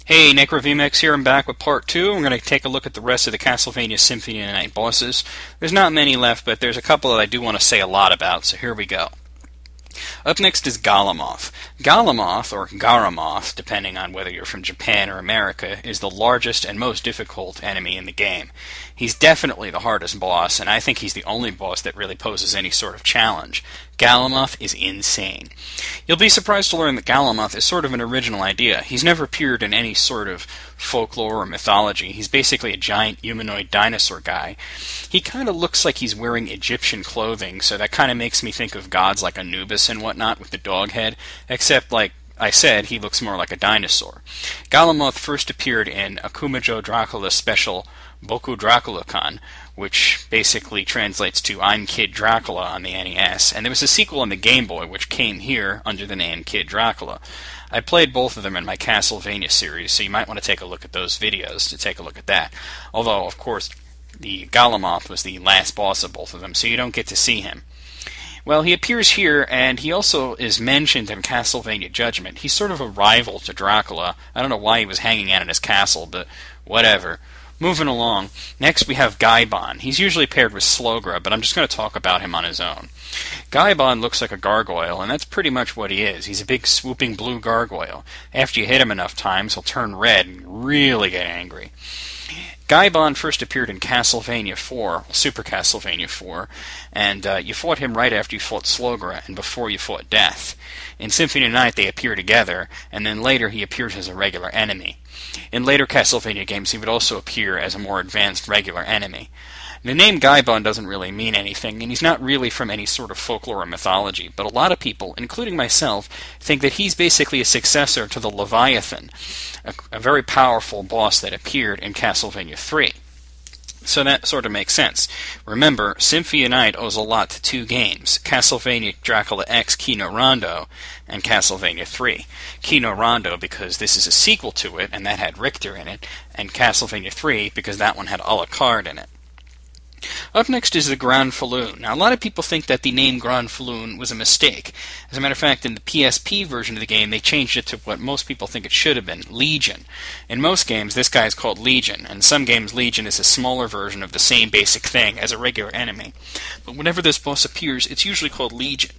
Hey, NecroVMX here. I'm back with part 2. We're going to take a look at the rest of the CastleVania Symphony of the Night bosses. There's not many left, but there's a couple that I do want to say a lot about, so here we go. Up next is Galamoth. Galamoth, or Garamoth, depending on whether you're from Japan or America, is the largest and most difficult enemy in the game. He's definitely the hardest boss, and I think he's the only boss that really poses any sort of challenge. Galamoth is insane. You'll be surprised to learn that Galamoth is sort of an original idea. He's never appeared in any sort of folklore or mythology. He's basically a giant humanoid dinosaur guy. He kind of looks like he's wearing Egyptian clothing, so that kind of makes me think of gods like Anubis and whatnot with the dog head, except like I said, he looks more like a dinosaur. Galamoth first appeared in Akumajo Dracula's special Boku Dracula-kan, which basically translates to I'm Kid Dracula on the NES, and there was a sequel on the Game Boy which came here under the name Kid Dracula. I played both of them in my CastleVania series, so you might want to take a look at those videos to take a look at that. Although, of course, the Galamoth was the last boss of both of them, so you don't get to see him. Well, he appears here, and he also is mentioned in Castlevania Judgment. He's sort of a rival to Dracula. I don't know why he was hanging out in his castle, but whatever. Moving along, next we have Gaibon. He's usually paired with Slogra, but I'm just going to talk about him on his own. Gaibon looks like a gargoyle, and that's pretty much what he is. He's a big swooping blue gargoyle. After you hit him enough times, he'll turn red and really get angry. Gaibon first appeared in Castlevania 4, Super Castlevania 4, and you fought him right after you fought Slogra and before you fought Death. In Symphony of the Night they appear together, and then later he appears as a regular enemy. In later Castlevania games he would also appear as a more advanced regular enemy. The name Gaibon doesn't really mean anything, and he's not really from any sort of folklore or mythology, but a lot of people, including myself, think that he's basically a successor to the Leviathan, a very powerful boss that appeared in Castlevania 3. So that sort of makes sense. Remember, Symphony of the Night owes a lot to two games, Castlevania Dracula X Kino Rondo and Castlevania 3. Kino Rondo because this is a sequel to it, and that had Richter in it, and Castlevania 3 because that one had Alucard in it. Up next is the Grand Falloon. Now, a lot of people think that the name Grand Falloon was a mistake. As a matter of fact, in the PSP version of the game, they changed it to what most people think it should have been, Legion. In most games, this guy is called Legion, and in some games, Legion is a smaller version of the same basic thing as a regular enemy. But whenever this boss appears, it's usually called Legion.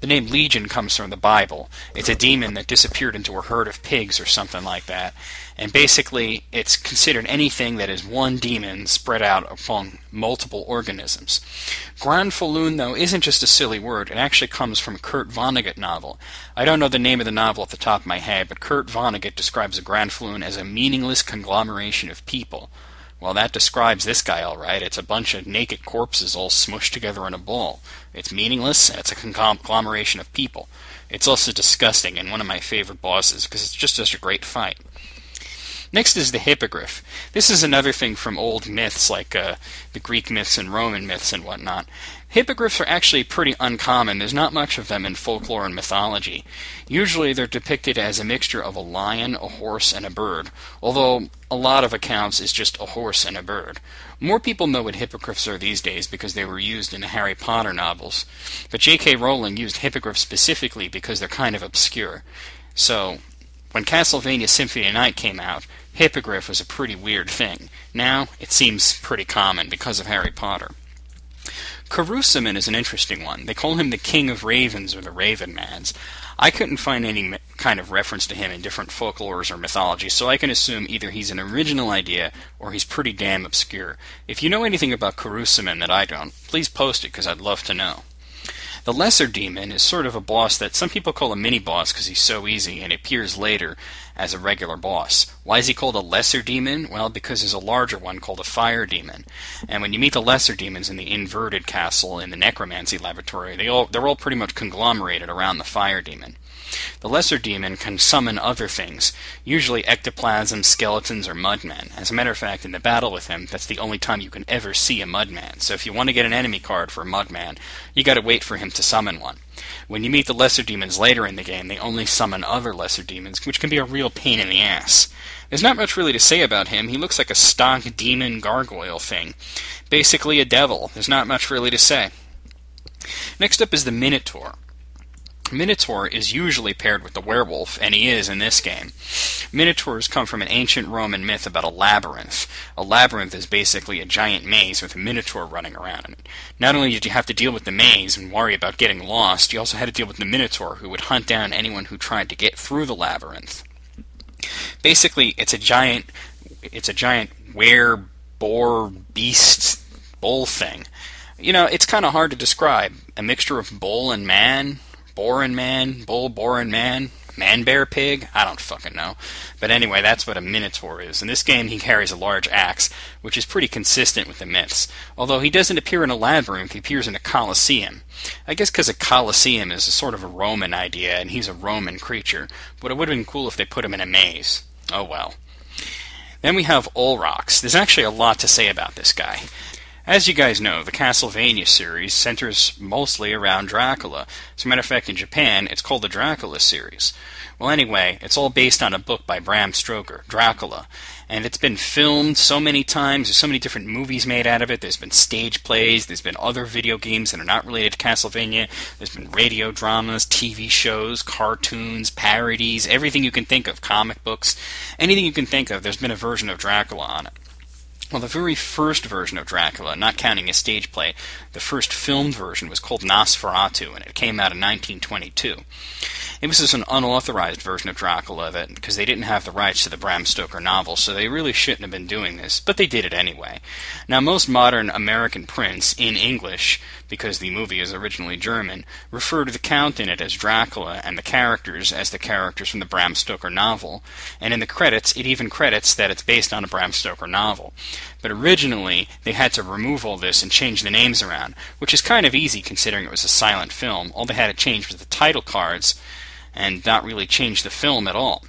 The name Legion comes from the Bible. It's a demon that disappeared into a herd of pigs or something like that. And basically, it's considered anything that is one demon spread out among multiple organisms. Grand Falloon, though, isn't just a silly word. It actually comes from a Kurt Vonnegut novel. I don't know the name of the novel at the top of my head, but Kurt Vonnegut describes a Grand Falloon as a meaningless conglomeration of people. Well, that describes this guy all right. It's a bunch of naked corpses all smushed together in a ball. It's meaningless, and it's a conglomeration of people. It's also disgusting and one of my favorite bosses, because it's just such a great fight. Next is the Hippogriff. This is another thing from old myths, like the Greek myths and Roman myths and whatnot. Hippogriffs are actually pretty uncommon. There's not much of them in folklore and mythology. Usually they're depicted as a mixture of a lion, a horse, and a bird, although a lot of accounts is just a horse and a bird. More people know what hippogriffs are these days because they were used in the Harry Potter novels, but J.K. Rowling used hippogriffs specifically because they're kind of obscure. So, when Castlevania Symphony of the Night came out, Hippogriff was a pretty weird thing. Now, it seems pretty common because of Harry Potter. Carusaman is an interesting one. They call him the King of Ravens or the Raven Mans. I couldn't find any kind of reference to him in different folklores or mythologies, so I can assume either he's an original idea or he's pretty damn obscure. If you know anything about Carusaman that I don't, please post it because I'd love to know. The Lesser Demon is sort of a boss that some people call a mini-boss because he's so easy and appears later as a regular boss. Why is he called a Lesser Demon? Well, because there's a larger one called a Fire Demon. And when you meet the Lesser Demons in the Inverted Castle in the Necromancy Laboratory, they're all pretty much conglomerated around the Fire Demon. The Lesser Demon can summon other things, usually ectoplasm, skeletons, or mudmen. As a matter of fact, in the battle with him, that's the only time you can ever see a mudman. So if you want to get an enemy card for a mudman, you gotta wait for him to summon one. When you meet the Lesser Demons later in the game, they only summon other Lesser Demons, which can be a real pain in the ass. There's not much really to say about him. He looks like a stock demon gargoyle thing. Basically a devil. There's not much really to say. Next up is the Minotaur. Minotaur is usually paired with the werewolf, and he is in this game. Minotaurs come from an ancient Roman myth about a labyrinth. A labyrinth is basically a giant maze with a minotaur running around in it. Not only did you have to deal with the maze and worry about getting lost, you also had to deal with the minotaur, who would hunt down anyone who tried to get through the labyrinth. Basically, it's a giant boar beast bull thing. You know, it's kind of hard to describe. A mixture of bull and man, boar and man, bull, boar and man, man, bear, pig? I don't fucking know. But anyway, that's what a minotaur is. In this game, he carries a large axe, which is pretty consistent with the myths. Although he doesn't appear in a labyrinth, he appears in a coliseum. I guess because a coliseum is a sort of a Roman idea, and he's a Roman creature, but it would have been cool if they put him in a maze. Oh well. Then we have Olrox. There's actually a lot to say about this guy. As you guys know, the CastleVania series centers mostly around Dracula. As a matter of fact, in Japan, it's called the Dracula series. Well, anyway, it's all based on a book by Bram Stoker, Dracula. And it's been filmed so many times, there's so many different movies made out of it, there's been stage plays, there's been other video games that are not related to Castlevania, there's been radio dramas, TV shows, cartoons, parodies, everything you can think of, comic books, anything you can think of, there's been a version of Dracula on it. Well, the very first version of Dracula, not counting a stage play, the first filmed version was called Nosferatu, and it came out in 1922. It was just an unauthorized version of Dracula, because they didn't have the rights to the Bram Stoker novel, so they really shouldn't have been doing this, but they did it anyway. Now, most modern American prints, in English, because the movie is originally German, refer to the Count in it as Dracula, and the characters as the characters from the Bram Stoker novel, and in the credits, it even credits that it's based on a Bram Stoker novel. But originally, they had to remove all this and change the names around, which is kind of easy considering it was a silent film. All they had to change was the title cards, and not really change the film at all.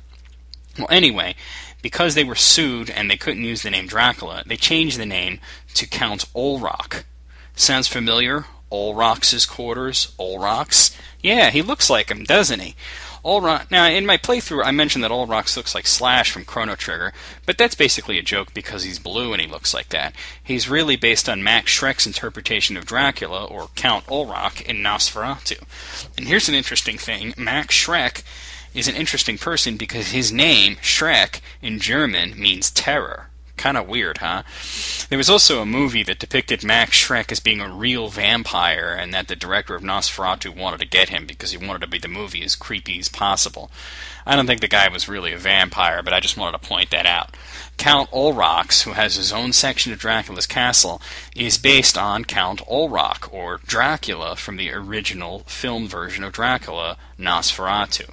Well, anyway, because they were sued and they couldn't use the name Dracula, they changed the name to Count Olrock. Sounds familiar? Olrox's quarters? Olrox? Yeah, he looks like him, doesn't he? Olrox. Now, in my playthrough, I mentioned that Olrox looks like Slash from Chrono Trigger, but that's basically a joke because he's blue and he looks like that. He's really based on Max Schreck's interpretation of Dracula, or Count Olrock, in Nosferatu. And here's an interesting thing. Max Schreck is an interesting person because his name, Schreck, in German means terror. Kind of weird, huh? There was also a movie that depicted Max Schreck as being a real vampire, and that the director of Nosferatu wanted to get him because he wanted to make the movie as creepy as possible. I don't think the guy was really a vampire, but I just wanted to point that out. Count Olrox, who has his own section of Dracula's castle, is based on Count Olrock, or Dracula, from the original film version of Dracula, Nosferatu.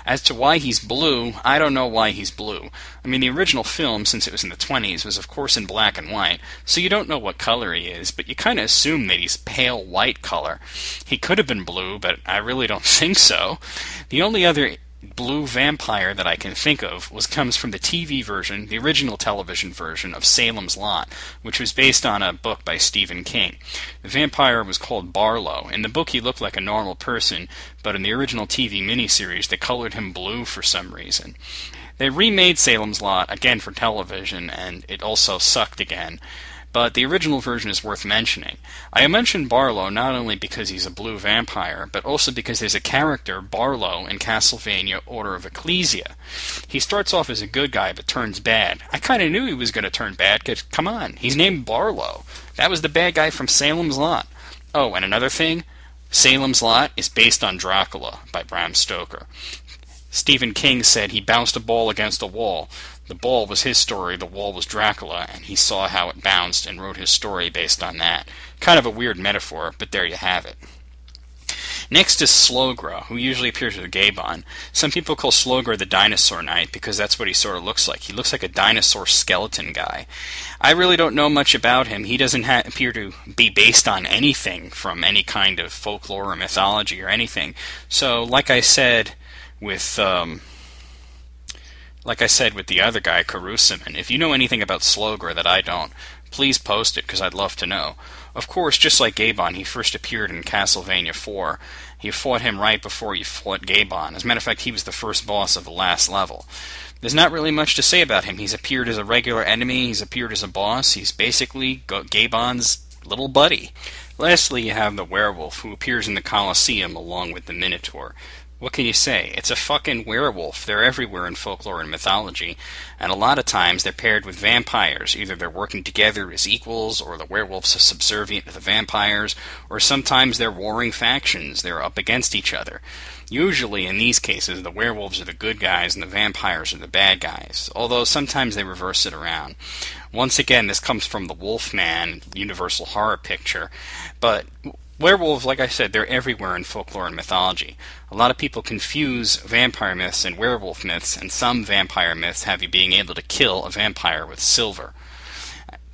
As to why he's blue, I don't know why he's blue. I mean, the original film, since it was in the 20s, was of course in black and white, so you don't know what color he is, but you kind of assume that he's pale white color. He could have been blue, but I really don't think so. The only other blue vampire that I can think of comes from the TV version, the original television version of Salem's Lot, which was based on a book by Stephen King. The vampire was called Barlow. In the book he looked like a normal person, but in the original TV miniseries they colored him blue for some reason. They remade Salem's Lot again for television, and it also sucked again. But the original version is worth mentioning. I mentioned Barlow not only because he's a blue vampire, but also because there's a character, Barlow, in Castlevania Order of Ecclesia. He starts off as a good guy, but turns bad. I kind of knew he was going to turn bad, because, come on, he's named Barlow. That was the bad guy from Salem's Lot. Oh, and another thing, Salem's Lot is based on Dracula by Bram Stoker. Stephen King said he bounced a ball against a wall. The ball was his story, the wall was Dracula, and he saw how it bounced and wrote his story based on that. Kind of a weird metaphor, but there you have it. Next is Slogro, who usually appears with a Gabon. Some people call Slogro the Dinosaur Knight because that's what he sort of looks like. He looks like a dinosaur skeleton guy. I really don't know much about him. He doesn't appear to be based on anything from any kind of folklore or mythology or anything. So, like I said with the other guy, Karusaman, if you know anything about Slogro that I don't, please post it, because I'd love to know. Of course, just like Gabon, he first appeared in Castlevania 4. He fought him right before he fought Gabon. As a matter of fact, he was the first boss of the last level. There's not really much to say about him. He's appeared as a regular enemy, he's appeared as a boss, he's basically Gabon's little buddy. Lastly, you have the werewolf, who appears in the Colosseum along with the Minotaur. What can you say? It's a fucking werewolf. They're everywhere in folklore and mythology, and a lot of times they're paired with vampires. Either they're working together as equals, or the werewolves are subservient to the vampires, or sometimes they're warring factions. They're up against each other. Usually, in these cases, the werewolves are the good guys and the vampires are the bad guys, although sometimes they reverse it around. Once again, this comes from the Wolfman Universal Horror Picture, but werewolves, like I said, they're everywhere in folklore and mythology. A lot of people confuse vampire myths and werewolf myths, and some vampire myths have you being able to kill a vampire with silver.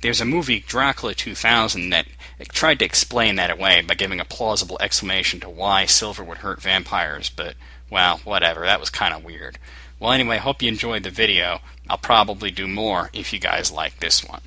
There's a movie, Dracula 2000, that tried to explain that away by giving a plausible explanation to why silver would hurt vampires, but, well, whatever, that was kind of weird. Well, anyway, hope you enjoyed the video. I'll probably do more if you guys like this one.